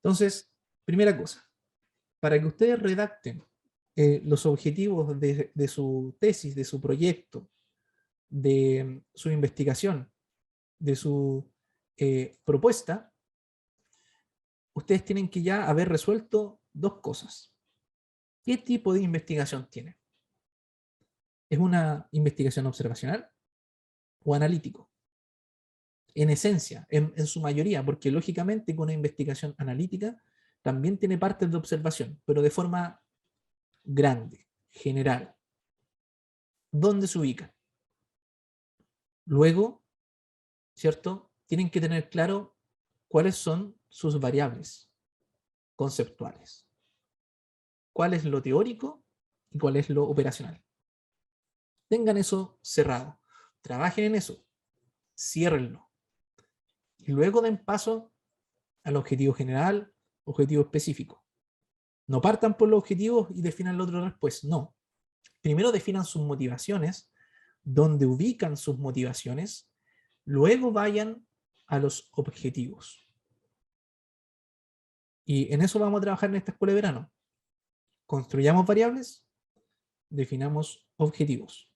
Entonces, primera cosa, para que ustedes redacten los objetivos de su tesis, de su proyecto, de su investigación, de su propuesta, ustedes tienen que ya haber resuelto dos cosas. ¿Qué tipo de investigación tienen? ¿Es una investigación observacional o analítico? En esencia, en su mayoría, porque lógicamente con una investigación analítica también tiene partes de observación, pero de forma grande, general. ¿Dónde se ubican? Luego, ¿cierto? Tienen que tener claro cuáles son sus variables conceptuales. ¿Cuál es lo teórico y cuál es lo operacional? Tengan eso cerrado. Trabajen en eso. Ciérrenlo. Y luego den paso al objetivo general, objetivo específico. No partan por los objetivos y definan lo otro después. No. Primero definan sus motivaciones, dónde ubican sus motivaciones, luego vayan a los objetivos. Y en eso vamos a trabajar en esta escuela de verano. Construyamos variables, definamos objetivos.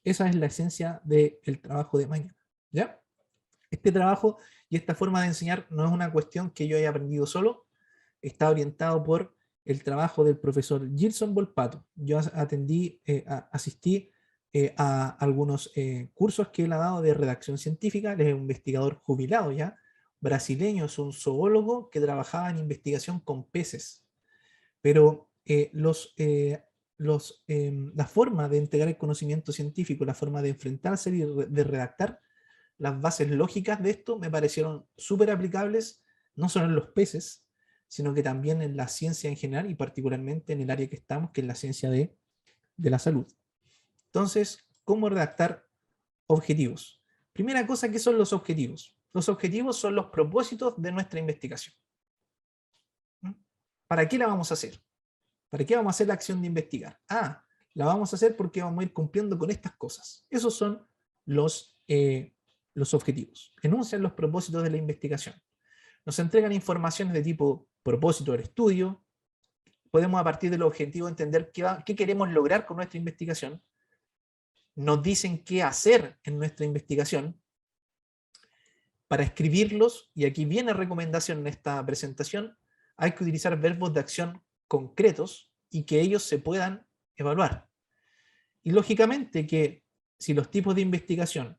Esa es la esencia del trabajo de mañana. ¿Ya? Este trabajo y esta forma de enseñar no es una cuestión que yo haya aprendido solo, está orientado por el trabajo del profesor Gilson Volpato. Yo asistí a algunos cursos que él ha dado de redacción científica. Él es un investigador jubilado ya, brasileño, es un zoólogo que trabajaba en investigación con peces. Pero la forma de entregar el conocimiento científico, la forma de enfrentarse y de redactar las bases lógicas de esto me parecieron súper aplicables, no solo en los peces, sino que también en la ciencia en general y particularmente en el área que estamos, que es la ciencia de la salud. Entonces, ¿cómo redactar objetivos? Primera cosa, ¿qué son los objetivos? Los objetivos son los propósitos de nuestra investigación. ¿Para qué la vamos a hacer? ¿Para qué vamos a hacer la acción de investigar? La vamos a hacer porque vamos a ir cumpliendo con estas cosas. Esos son los objetivos. Enuncian los propósitos de la investigación. Nos entregan informaciones de tipo propósito del estudio. Podemos a partir del objetivo entender qué queremos lograr con nuestra investigación. Nos dicen qué hacer en nuestra investigación. Para escribirlos, y aquí viene recomendación en esta presentación, hay que utilizar verbos de acción concretos y que ellos se puedan evaluar. Y lógicamente que si los tipos de investigación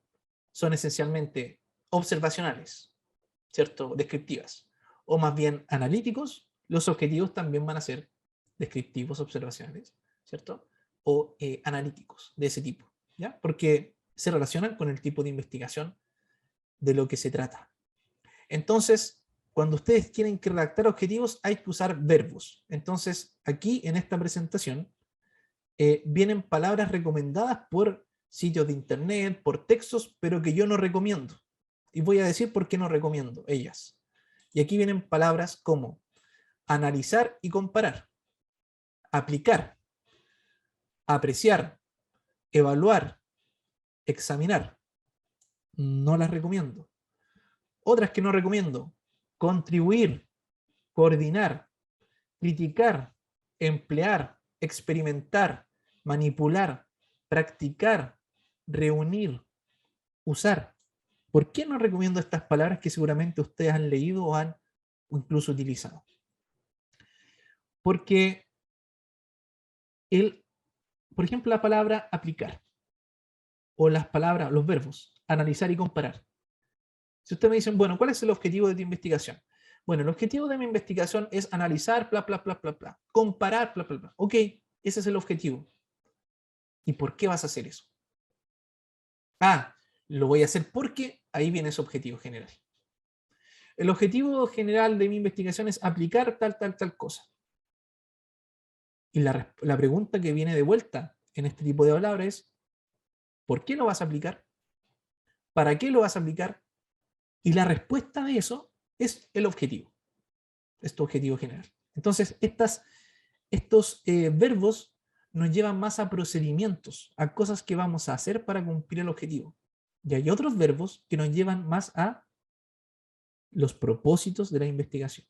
son esencialmente observacionales, ¿cierto? Descriptivas, o más bien analíticos, los objetivos también van a ser descriptivos, observacionales, ¿cierto? O analíticos de ese tipo, ¿ya? Porque se relacionan con el tipo de investigación de lo que se trata. Entonces, cuando ustedes tienen que redactar objetivos, hay que usar verbos. Entonces, aquí en esta presentación, vienen palabras recomendadas por sitios de internet, por textos, pero que yo no recomiendo. Y voy a decir por qué no recomiendo ellas. Y aquí vienen palabras como analizar y comparar, aplicar, apreciar, evaluar, examinar. No las recomiendo. Otras que no recomiendo: contribuir, coordinar, criticar, emplear, experimentar, manipular, practicar, reunir, usar. ¿Por qué no recomiendo estas palabras que seguramente ustedes han leído o han incluso utilizado? Porque, por ejemplo, la palabra aplicar o las palabras, los verbos, analizar y comparar. Si ustedes me dicen, bueno, ¿cuál es el objetivo de tu investigación? Bueno, el objetivo de mi investigación es analizar, bla, bla, bla, bla, bla, comparar, bla, bla, bla. Ok, ese es el objetivo. ¿Y por qué vas a hacer eso? Lo voy a hacer porque ahí viene ese objetivo general. El objetivo general de mi investigación es aplicar tal, tal, tal cosa. Y la pregunta que viene de vuelta en este tipo de palabras es, ¿por qué lo vas a aplicar? ¿Para qué lo vas a aplicar? Y la respuesta de eso es el objetivo. Es tu objetivo general. Entonces, estos verbos nos llevan más a procedimientos, a cosas que vamos a hacer para cumplir el objetivo. Y hay otros verbos que nos llevan más a los propósitos de la investigación.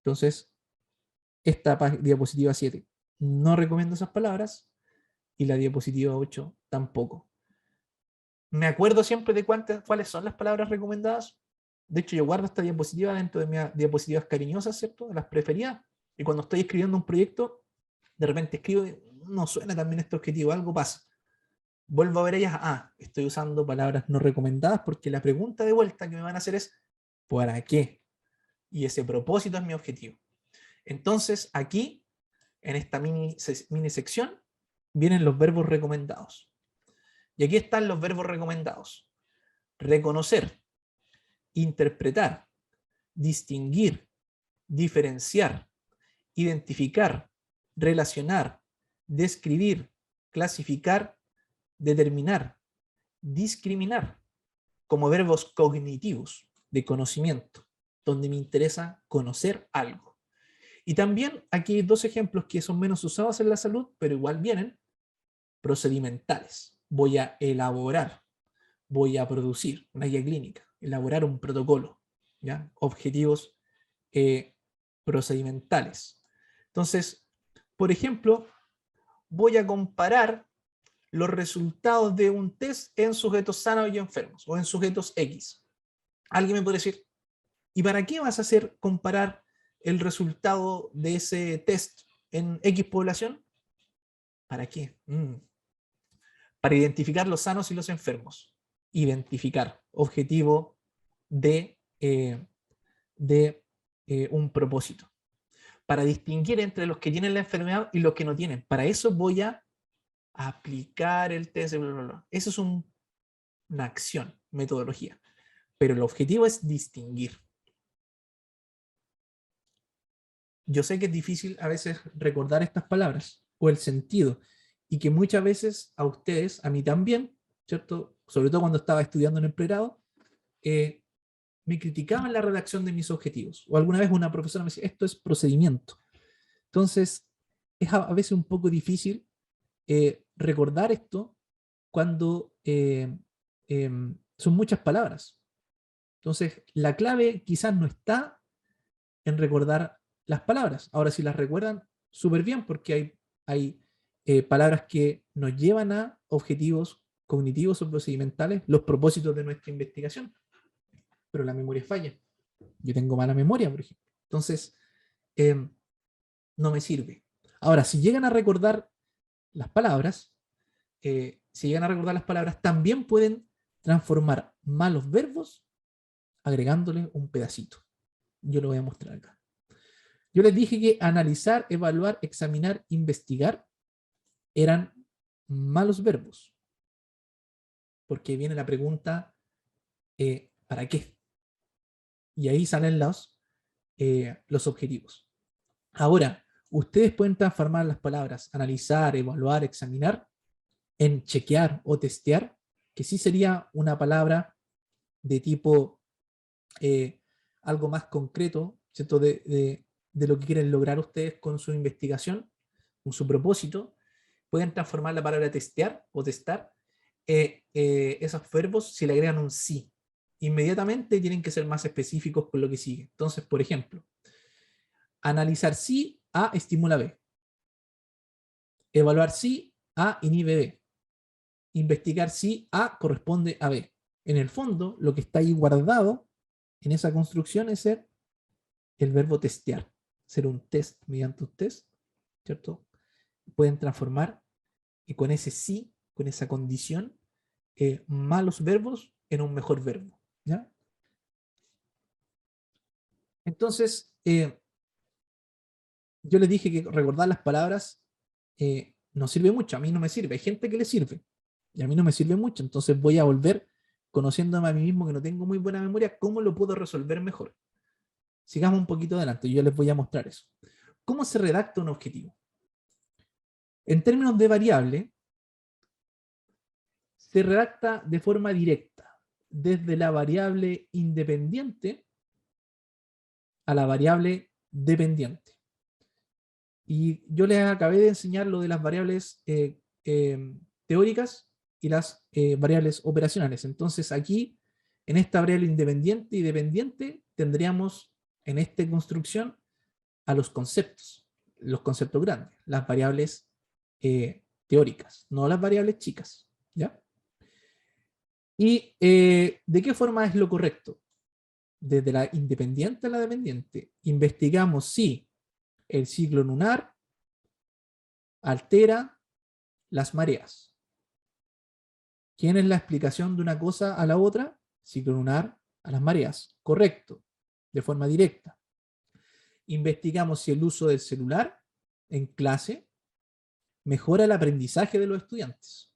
Entonces, esta diapositiva 7 no recomiendo esas palabras y la diapositiva 8 tampoco. Me acuerdo siempre de cuáles son las palabras recomendadas. De hecho, yo guardo esta diapositiva dentro de mis diapositivas cariñosas, ¿cierto? Las preferidas. Y cuando estoy escribiendo un proyecto, de repente escribo, no suena también este objetivo, algo pasa. Vuelvo a ver ellas, estoy usando palabras no recomendadas porque la pregunta de vuelta que me van a hacer es, ¿para qué? Y ese propósito es mi objetivo. Entonces, aquí, en esta mini sección, vienen los verbos recomendados. Y aquí están los verbos recomendados. Reconocer, interpretar, distinguir, diferenciar, identificar, relacionar, describir, clasificar, determinar, discriminar, como verbos cognitivos de conocimiento, donde me interesa conocer algo. Y también aquí hay dos ejemplos que son menos usados en la salud, pero igual vienen, procedimentales. Voy a elaborar, voy a producir una guía clínica, elaborar un protocolo, ¿ya? Objetivos procedimentales. Entonces, por ejemplo, voy a comparar los resultados de un test en sujetos sanos y enfermos, o en sujetos X. Alguien me puede decir, ¿y para qué vas a hacer comparar el resultado de ese test en X población? ¿Para qué? Para identificar los sanos y los enfermos. Identificar, objetivo de un propósito. Para distinguir entre los que tienen la enfermedad y los que no tienen. Para eso voy a aplicar el test. Eso es una acción, metodología. Pero el objetivo es distinguir. Yo sé que es difícil a veces recordar estas palabras o el sentido, y que muchas veces a ustedes, a mí también, ¿cierto? Sobre todo cuando estaba estudiando en el pregrado, me criticaban la redacción de mis objetivos. O alguna vez una profesora me decía, esto es procedimiento. Entonces, es a veces un poco difícil recordar esto cuando son muchas palabras. Entonces, la clave quizás no está en recordar las palabras. Ahora, si las recuerdan, súper bien, porque hay palabras que nos llevan a objetivos cognitivos o procedimentales, los propósitos de nuestra investigación. Pero la memoria falla. Yo tengo mala memoria, por ejemplo. Entonces, no me sirve. Ahora, si llegan a recordar las palabras, también pueden transformar malos verbos agregándole un pedacito. Yo lo voy a mostrar acá. Yo les dije que analizar, evaluar, examinar, investigar eran malos verbos. Porque viene la pregunta, ¿para qué? Y ahí salen los objetivos. Ahora, ustedes pueden transformar las palabras analizar, evaluar, examinar en chequear o testear, que sí sería una palabra de tipo algo más concreto, ¿cierto? De lo que quieren lograr ustedes con su investigación, con su propósito. Pueden transformar la palabra testear o testar, esos verbos, si le agregan un sí. Inmediatamente tienen que ser más específicos con lo que sigue. Entonces, por ejemplo, analizar sí, A estimula B. Evaluar sí, A inhibe B. Investigar sí, A corresponde a B. En el fondo, lo que está ahí guardado en esa construcción es ser el verbo testear. Ser un test mediante un test, ¿cierto? Pueden transformar y con ese sí, con esa condición, malos verbos en un mejor verbo, ¿ya? Entonces, yo les dije que recordar las palabras no sirve mucho. A mí no me sirve. Hay gente que le sirve y a mí no me sirve mucho. Entonces voy a volver, conociéndome a mí mismo que no tengo muy buena memoria, cómo lo puedo resolver mejor. Sigamos un poquito adelante, yo les voy a mostrar eso. ¿Cómo se redacta un objetivo? En términos de variable, se redacta de forma directa, desde la variable independiente a la variable dependiente. Y yo les acabé de enseñar lo de las variables teóricas y las variables operacionales. Entonces aquí, en esta variable independiente y dependiente, tendríamos en esta construcción a los conceptos grandes, las variables teóricas, no las variables chicas, ¿ya? ¿Y de qué forma es lo correcto? Desde la independiente a la dependiente, investigamos si el ciclo lunar altera las mareas. ¿Quién es la explicación de una cosa a la otra? Ciclo lunar a las mareas. Correcto, de forma directa. Investigamos si el uso del celular en clase mejora el aprendizaje de los estudiantes.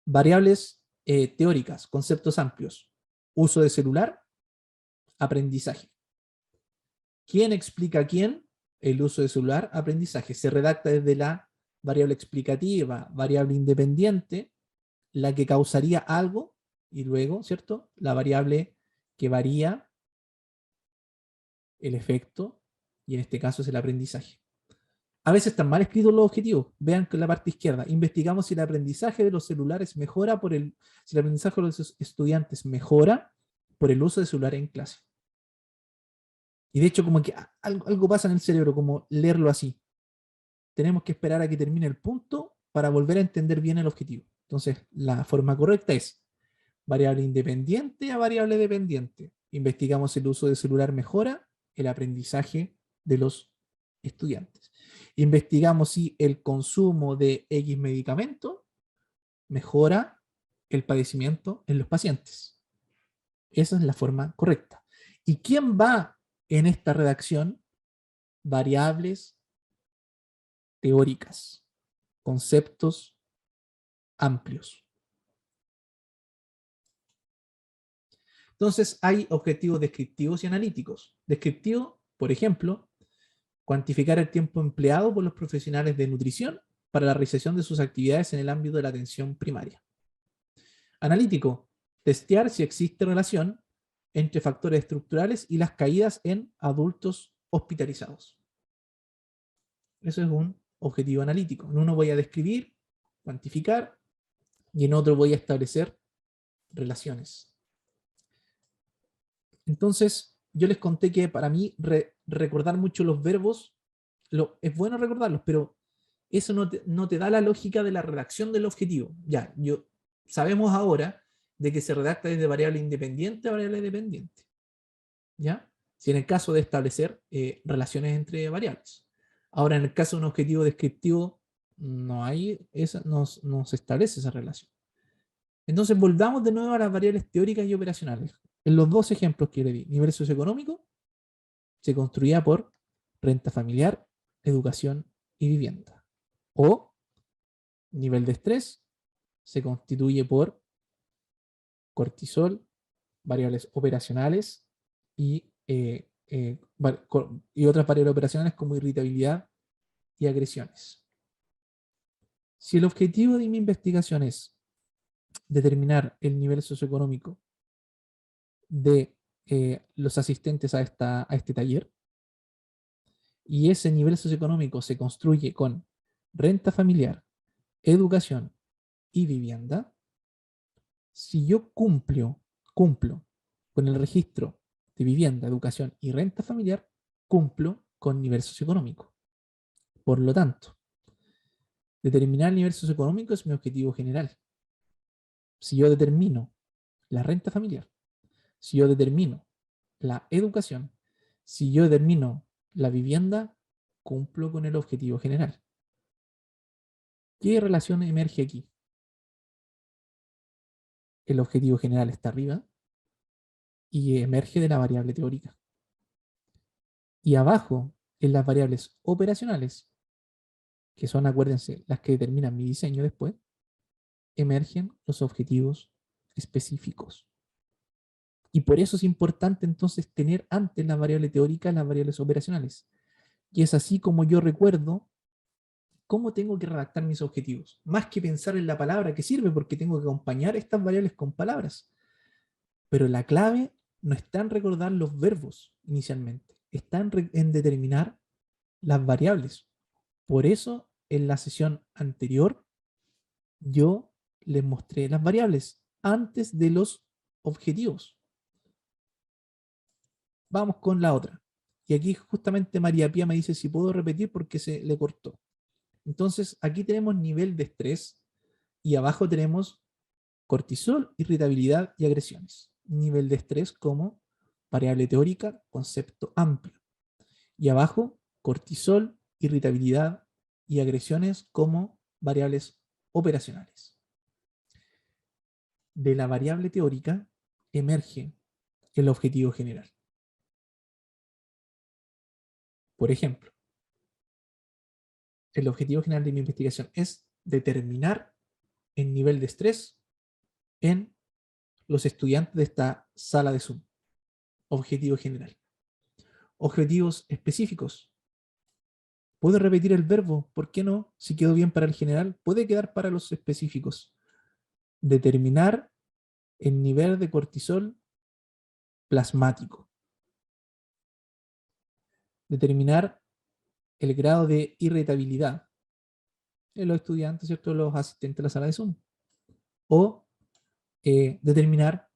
Variables teóricas, conceptos amplios. Uso de celular, aprendizaje. ¿Quién explica a quién? El uso de celular, aprendizaje. Se redacta desde la variable explicativa, variable independiente, la que causaría algo, y luego, ¿cierto? La variable que varía el efecto, y en este caso es el aprendizaje. A veces están mal escritos los objetivos. Vean que en la parte izquierda, investigamos si el aprendizaje de los celulares mejora si el aprendizaje de los estudiantes mejora por el uso de celular en clase. Y de hecho, como que algo pasa en el cerebro, como leerlo así. Tenemos que esperar a que termine el punto para volver a entender bien el objetivo. Entonces, la forma correcta es variable independiente a variable dependiente. Investigamos si el uso de celular mejora el aprendizaje de los estudiantes. Investigamos si el consumo de X medicamento mejora el padecimiento en los pacientes. Esa es la forma correcta. ¿Y quién va en esta redacción? Variables teóricas, conceptos amplios. Entonces hay objetivos descriptivos y analíticos. Descriptivo, por ejemplo, cuantificar el tiempo empleado por los profesionales de nutrición para la realización de sus actividades en el ámbito de la atención primaria. Analítico, testear si existe relación entre factores estructurales y las caídas en adultos hospitalizados. Eso es un objetivo analítico. En uno voy a describir, cuantificar, y en otro voy a establecer relaciones. Entonces, yo les conté que para mí recordar mucho los verbos, es bueno recordarlos, pero eso no te da la lógica de la redacción del objetivo. Ya, sabemos ahora de que se redacta desde variable independiente a variable dependiente. ¿Ya? Si en el caso de establecer relaciones entre variables. Ahora, en el caso de un objetivo descriptivo, no se establece esa relación. Entonces, volvamos de nuevo a las variables teóricas y operacionales. En los dos ejemplos que le di, nivel socioeconómico se construía por renta familiar, educación y vivienda. O nivel de estrés se constituye por cortisol, variables operacionales y otras variables operacionales como irritabilidad y agresiones. Si el objetivo de mi investigación es determinar el nivel socioeconómico de los asistentes a este taller, y ese nivel socioeconómico se construye con renta familiar, educación y vivienda, si yo cumplo con el registro de vivienda, educación y renta familiar, cumplo con nivel socioeconómico. Por lo tanto, determinar el nivel socioeconómico es mi objetivo general. Si yo determino la renta familiar, si yo determino la educación, si yo determino la vivienda, cumplo con el objetivo general. ¿Qué relación emerge aquí? El objetivo general está arriba y emerge de la variable teórica. Y abajo, en las variables operacionales, que son, acuérdense, las que determinan mi diseño después, emergen los objetivos específicos. Y por eso es importante entonces tener antes la variable teórica las variables operacionales. Y es así como yo recuerdo cómo tengo que redactar mis objetivos. Más que pensar en la palabra que sirve, porque tengo que acompañar estas variables con palabras. Pero la clave no está en recordar los verbos inicialmente, está en determinar las variables. Por eso, en la sesión anterior, yo les mostré las variables antes de los objetivos. Vamos con la otra. Y aquí justamente María Pía me dice si puedo repetir porque se le cortó. Entonces, aquí tenemos nivel de estrés y abajo tenemos cortisol, irritabilidad y agresiones. Nivel de estrés como variable teórica, concepto amplio. Y abajo, cortisol, irritabilidad y agresiones como variables operacionales. De la variable teórica emerge el objetivo general. Por ejemplo, el objetivo general de mi investigación es determinar el nivel de estrés en los estudiantes de esta sala de Zoom. Objetivo general. Objetivos específicos. ¿Puedo repetir el verbo? ¿Por qué no? Si quedó bien para el general, puede quedar para los específicos. Determinar el nivel de cortisol plasmático. Determinar el grado de irritabilidad en los estudiantes, ¿cierto? Los asistentes a la sala de Zoom. O determinar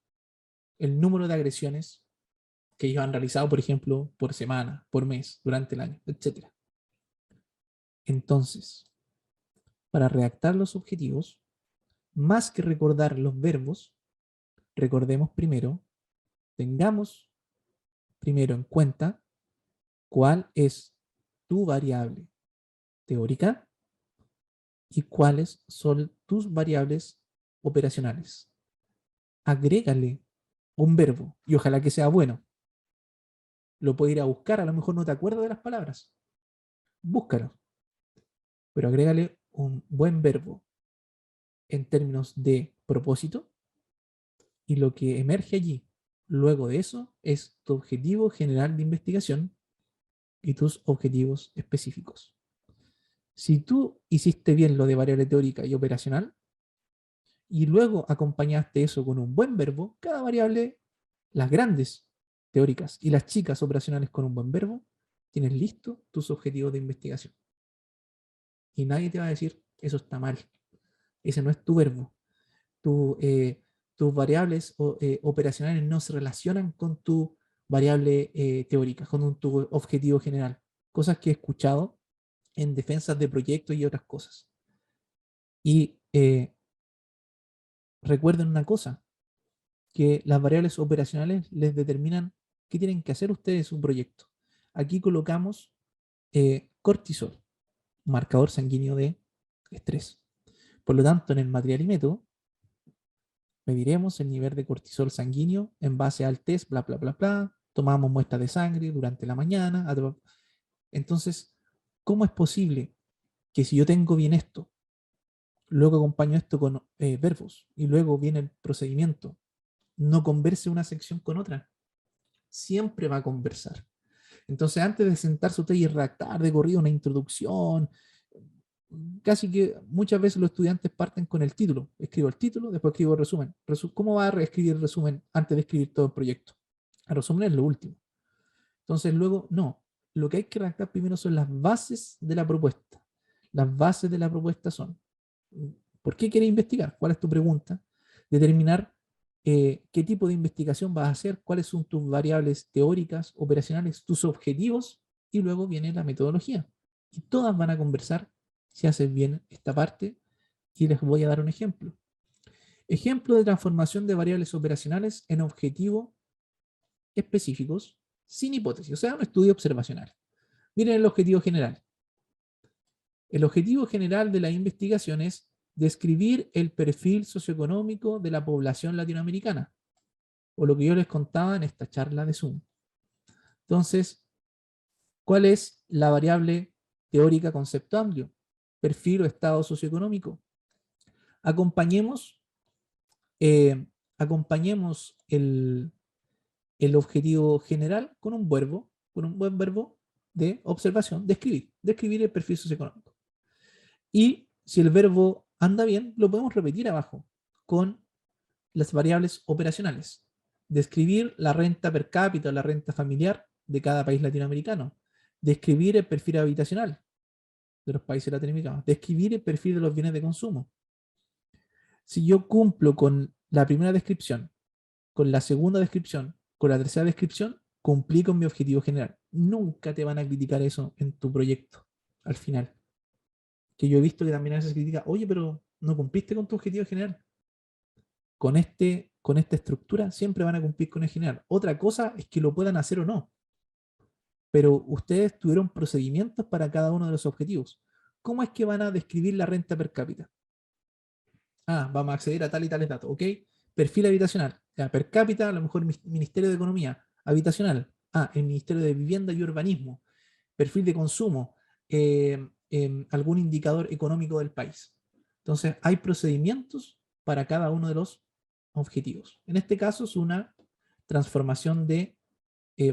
el número de agresiones que ellos han realizado, por ejemplo, por semana, por mes, durante el año, etc. Entonces, para redactar los objetivos, más que recordar los verbos, recordemos primero, tengamos primero en cuenta cuál es tu variable teórica y cuáles son tus variables operacionales. Agrégale un verbo y ojalá que sea bueno. Lo puedes ir a buscar, a lo mejor no te acuerdas de las palabras. Búscalo, pero agrégale un buen verbo en términos de propósito y lo que emerge allí luego de eso es tu objetivo general de investigación y tus objetivos específicos. Si tú hiciste bien lo de variable teórica y operacional y luego acompañaste eso con un buen verbo, cada variable, las grandes teóricas y las chicas operacionales con un buen verbo, tienes listo tus objetivos de investigación. Y nadie te va a decir, eso está mal, ese no es tu verbo. Tu, tus variables operacionales no se relacionan con tu variable teórica, con tu objetivo general. Cosas que he escuchado en defensas de proyectos y otras cosas. Y recuerden una cosa, que las variables operacionales les determinan qué tienen que hacer ustedes en su proyecto. Aquí colocamos cortisol, marcador sanguíneo de estrés. Por lo tanto, en el material y método, mediremos el nivel de cortisol sanguíneo en base al test, bla, bla, bla, bla. Tomamos muestras de sangre durante la mañana. Entonces, ¿cómo es posible que si yo tengo bien esto, luego acompaño esto con verbos y luego viene el procedimiento, no converse una sección con otra? Siempre va a conversar. Entonces, antes de sentarse usted y redactar de corrido una introducción, casi que muchas veces los estudiantes parten con el título. Escribo el título, después escribo el resumen. ¿Cómo va a reescribir el resumen antes de escribir todo el proyecto? El resumen es lo último. Entonces, luego, no. Lo que hay que redactar primero son las bases de la propuesta. Las bases de la propuesta son, ¿por qué quieres investigar? ¿Cuál es tu pregunta? Determinar qué tipo de investigación vas a hacer, cuáles son tus variables teóricas, operacionales, tus objetivos, y luego viene la metodología. Y todas van a conversar si haces bien esta parte, y les voy a dar un ejemplo. Ejemplo de transformación de variables operacionales en objetivos específicos sin hipótesis, o sea, un estudio observacional. Miren el objetivo general. El objetivo general de la investigación es describir el perfil socioeconómico de la población latinoamericana, o lo que yo les contaba en esta charla de Zoom. Entonces, ¿cuál es la variable teórica concepto amplio? Perfil o estado socioeconómico. Acompañemos, eh, acompañemos el objetivo general con un verbo, con un buen verbo de observación, describir el perfil socioeconómico. Y si el verbo anda bien, lo podemos repetir abajo con las variables operacionales. Describir la renta per cápita o la renta familiar de cada país latinoamericano. Describir el perfil habitacional de los países latinoamericanos. Describir el perfil de los bienes de consumo. Si yo cumplo con la primera descripción, con la segunda descripción, con la tercera descripción, cumplí con mi objetivo general. Nunca te van a criticar eso en tu proyecto, al final. Que yo he visto que también a veces se critica, oye, pero no cumpliste con tu objetivo general. Con esta estructura siempre van a cumplir con el general. Otra cosa es que lo puedan hacer o no, pero ustedes tuvieron procedimientos para cada uno de los objetivos. ¿Cómo es que van a describir la renta per cápita? Ah, vamos a acceder a tal y tales datos, ¿ok? Perfil habitacional, ya, per cápita, a lo mejor Ministerio de Economía, habitacional, el Ministerio de Vivienda y Urbanismo, perfil de consumo, algún indicador económico del país. Entonces, hay procedimientos para cada uno de los objetivos. En este caso es una transformación de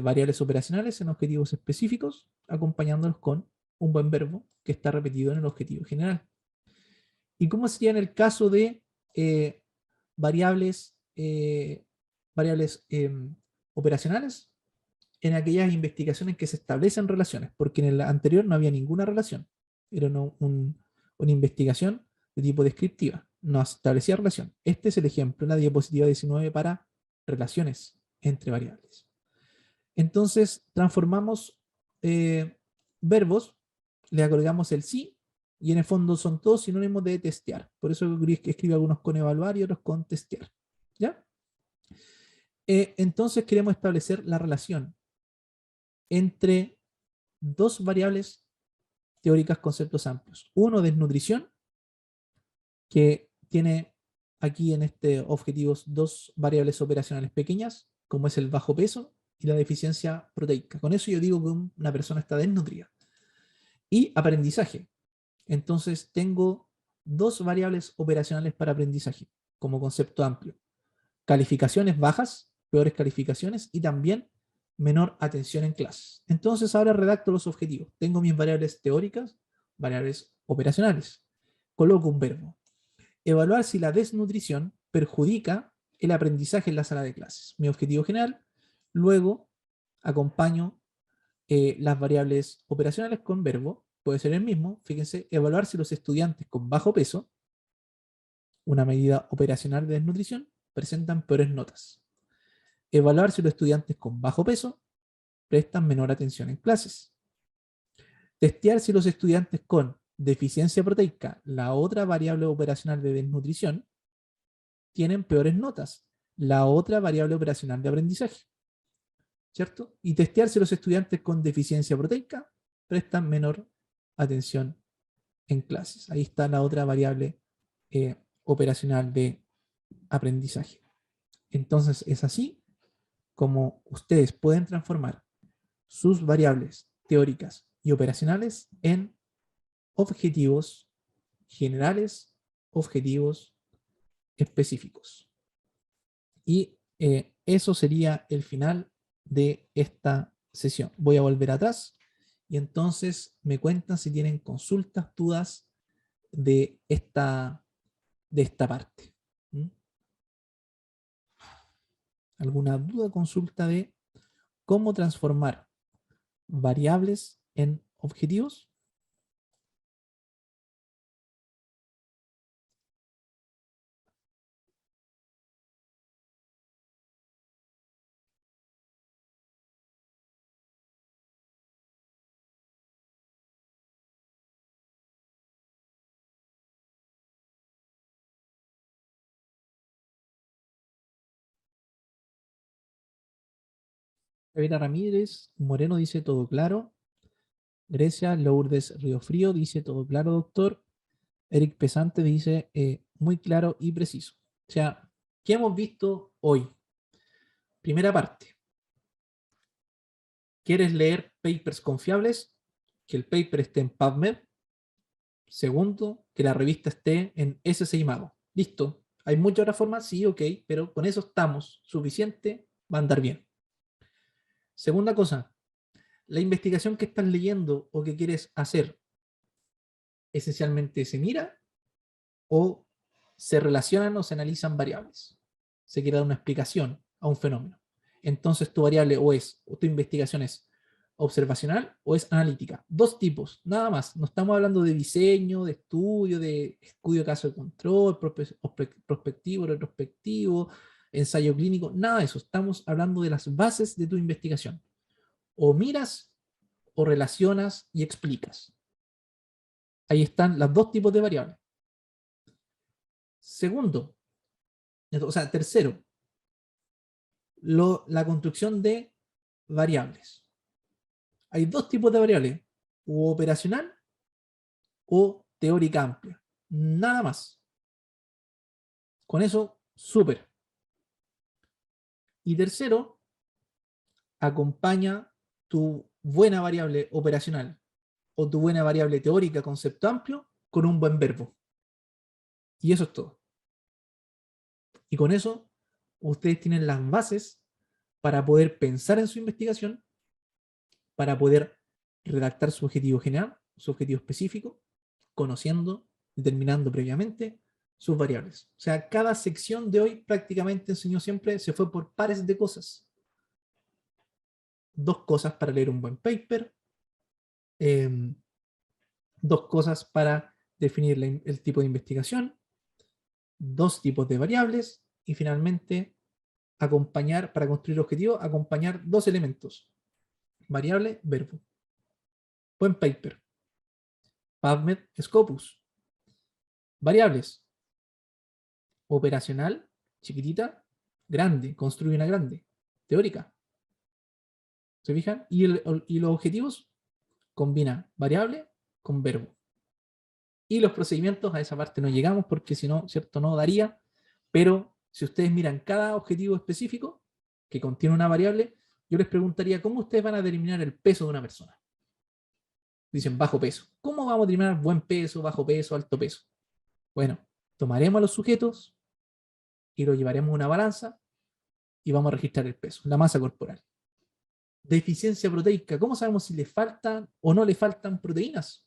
variables operacionales en objetivos específicos, acompañándolos con un buen verbo que está repetido en el objetivo general. ¿Y cómo sería en el caso de eh, variables, operacionales? En aquellas investigaciones que se establecen relaciones, porque en el anterior no había ninguna relación. Era una investigación de tipo descriptiva, no se establecía relación. Este es el ejemplo en la diapositiva 19 para relaciones entre variables. Entonces, transformamos verbos, le agregamos el sí, y en el fondo son todos sinónimos de testear. Por eso escribo algunos con evaluar y otros con testear. ¿Ya? Entonces queremos establecer la relación entre dos variables teóricas, conceptos amplios. Uno, desnutrición, que tiene aquí en este objetivos dos variables operacionales pequeñas, como es el bajo peso y la deficiencia proteica. Con eso yo digo que una persona está desnutrida. Y aprendizaje. Entonces tengo dos variables operacionales para aprendizaje como concepto amplio. Calificaciones bajas, peores calificaciones y también menor atención en clases. Entonces ahora redacto los objetivos. Tengo mis variables teóricas, variables operacionales. Coloco un verbo. Evaluar si la desnutrición perjudica el aprendizaje en la sala de clases. Mi objetivo general. Luego acompaño las variables operacionales con verbo. Puede ser el mismo. Fíjense, evaluar si los estudiantes con bajo peso, una medida operacional de desnutrición, presentan peores notas. Evaluar si los estudiantes con bajo peso prestan menor atención en clases. Testear si los estudiantes con deficiencia proteica, la otra variable operacional de desnutrición, tienen peores notas, la otra variable operacional de aprendizaje. ¿Cierto? Y testear si los estudiantes con deficiencia proteica prestan menor atención en clases. Ahí está la otra variable operacional de aprendizaje. Entonces es así como ustedes pueden transformar sus variables teóricas y operacionales en objetivos generales, objetivos específicos. Y eso sería el final de esta sesión. Voy a volver atrás y entonces me cuentan si tienen consultas, dudas de esta parte. ¿Mm? ¿Alguna duda, consulta de cómo transformar variables en objetivos? Javiera Ramírez Moreno dice todo claro. Grecia Lourdes Río Frío dice todo claro, doctor. Eric Pesante dice muy claro y preciso. O sea, ¿qué hemos visto hoy? Primera parte. ¿Quieres leer papers confiables? Que el paper esté en PubMed. Segundo, que la revista esté en SCI Mago. Listo. ¿Hay muchas otras formas? Sí, ok, pero con eso estamos. Suficiente, va a andar bien. Segunda cosa, la investigación que estás leyendo o que quieres hacer, esencialmente se mira o se relacionan o se analizan variables. Se quiere dar una explicación a un fenómeno. Entonces tu variable o tu investigación es observacional o es analítica. Dos tipos, nada más. No estamos hablando de diseño, de estudio de caso de control, prospectivo, retrospectivo, ensayo clínico, nada de eso. Estamos hablando de las bases de tu investigación. O miras, o relacionas y explicas. Ahí están los dos tipos de variables. Segundo, o sea, tercero, la construcción de variables. Hay dos tipos de variables, o operacional o teórica amplia. Nada más. Con eso, súper. Y tercero, acompaña tu buena variable operacional o tu buena variable teórica, concepto amplio, con un buen verbo. Y eso es todo. Y con eso, ustedes tienen las bases para poder pensar en su investigación, para poder redactar su objetivo general, su objetivo específico, conociendo, determinando previamente sus variables. O sea, cada sección de hoy prácticamente enseñó siempre, se fue por pares de cosas. 2 cosas para leer un buen paper, 2 cosas para definir el tipo de investigación, 2 tipos de variables y finalmente acompañar, para construir objetivos, acompañar 2 elementos, variable, verbo. Buen paper, PubMed, Scopus. Variables, operacional, chiquitita, grande, construye una grande, teórica. ¿Se fijan? Y los objetivos combina variable con verbo. Y los procedimientos, a esa parte no llegamos porque si no, ¿cierto? No daría. Pero si ustedes miran cada objetivo específico que contiene una variable, yo les preguntaría cómo ustedes van a determinar el peso de una persona. Dicen bajo peso. ¿Cómo vamos a determinar buen peso, bajo peso, alto peso? Bueno, tomaremos a los sujetos y los llevaremos a una balanza y vamos a registrar el peso, la masa corporal. Deficiencia proteica. ¿Cómo sabemos si le faltan o no le faltan proteínas?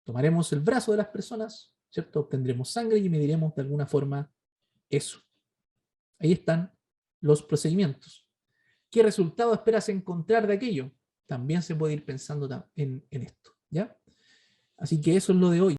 Tomaremos el brazo de las personas, ¿cierto? Obtendremos sangre y mediremos de alguna forma eso. Ahí están los procedimientos. ¿Qué resultado esperas encontrar de aquello? También se puede ir pensando en esto, ¿ya? Así que eso es lo de hoy.